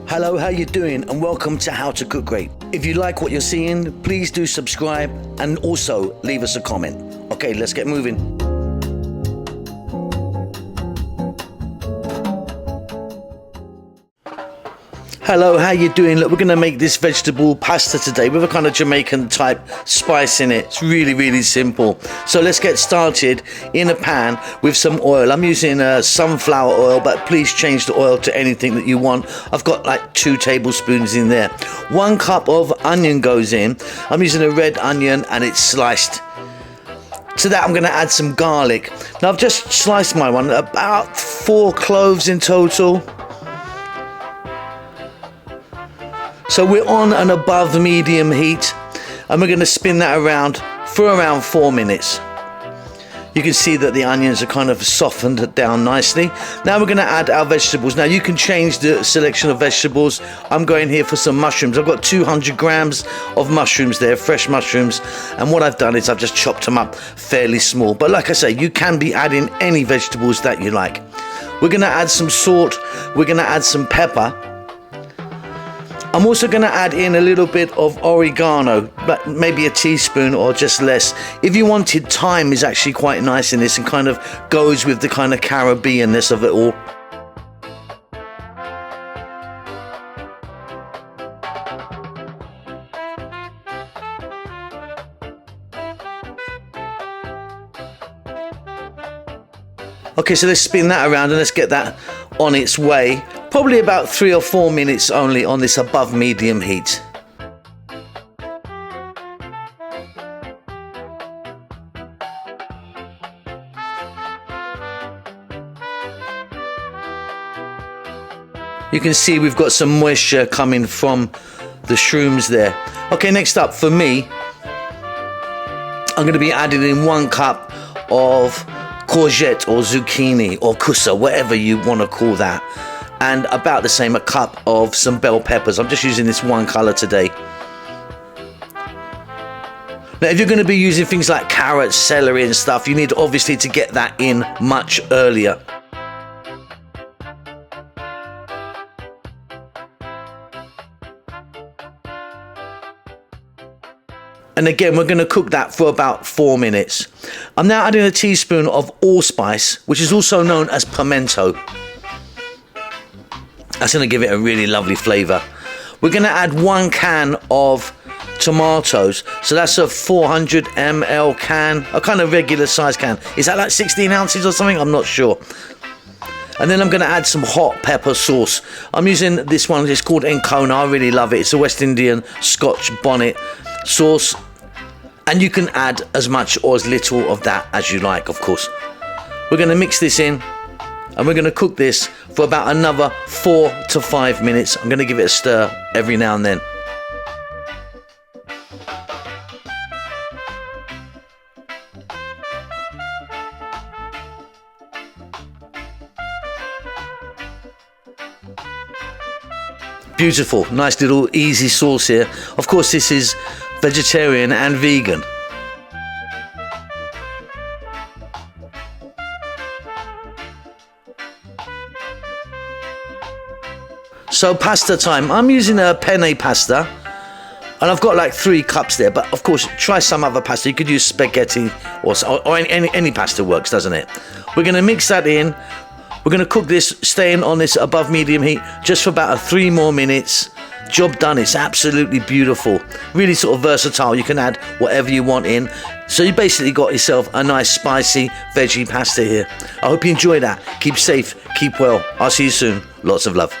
Hello, how you doing? And welcome to How to Cook Great. If you like what you're seeing, please do subscribe and also leave us a comment. Okay, let's get moving. Hello, how you doing? Look, we're going to make this vegetable pasta today with a kind of Jamaican type spice in it. It's really, really simple. So let's get started in a pan with some oil. I'm using sunflower oil, but please change the oil to anything that you want. I've got like 2 tablespoons in there. 1 cup of onion goes in. I'm using a red onion and it's sliced. To that I'm going to add some garlic. Now I've just sliced my one, about 4 cloves in total. So we're on an above medium heat and we're going to spin that around for around 4 minutes. You can see that the onions are kind of softened down nicely. Now we're going to add our vegetables. Now you can change the selection of vegetables. I'm going here for some mushrooms. I've got 200 grams of mushrooms there, fresh mushrooms. And what I've done is I've just chopped them up fairly small. But like I say, you can be adding any vegetables that you like. We're going to add some salt. We're going to add some pepper. I'm also going to add in a little bit of oregano, but maybe a teaspoon or just less. If you wanted, thyme is actually quite nice in this and kind of goes with the kind of Caribbean-ness of it all. Okay, so let's spin that around and let's get that on its way. Probably about 3 or 4 minutes only on this above medium heat. You can see we've got some moisture coming from the shrooms there. Okay, next up for me, I'm going to be adding in 1 cup of courgette or zucchini or kusa, whatever you want to call that. And about the same, a cup of some bell peppers. I'm just using this one colour today. Now, if you're going to be using things like carrots, celery and stuff, you need obviously to get that in much earlier. And again, we're going to cook that for about 4 minutes. I'm now adding a teaspoon of allspice, which is also known as pimento. That's going to give it a really lovely flavour. We're going to add 1 can of tomatoes. So that's a 400 ml can, a kind of regular size can. Is that like 16 ounces or something? I'm not sure. And then I'm going to add some hot pepper sauce. I'm using this one, it's called Encona. I really love it. It's a West Indian Scotch bonnet sauce. And you can add as much or as little of that as you like, of course. We're going to mix this in. And we're going to cook this for about another 4 to 5 minutes. I'm going to give it a stir every now and then. Beautiful, nice little easy sauce here. Of course, this is vegetarian and vegan. So pasta time. I'm using a penne pasta and I've got like 3 cups there, but of course try some other pasta. You could use spaghetti or any pasta works, doesn't it? We're going to mix that in. We're going to cook this, staying on this above medium heat just for about 3 more minutes. Job done. It's absolutely beautiful. Really sort of versatile. You can add whatever you want in. So you basically got yourself a nice spicy veggie pasta here. I hope you enjoy that. Keep safe, keep well. I'll see you soon. Lots of love.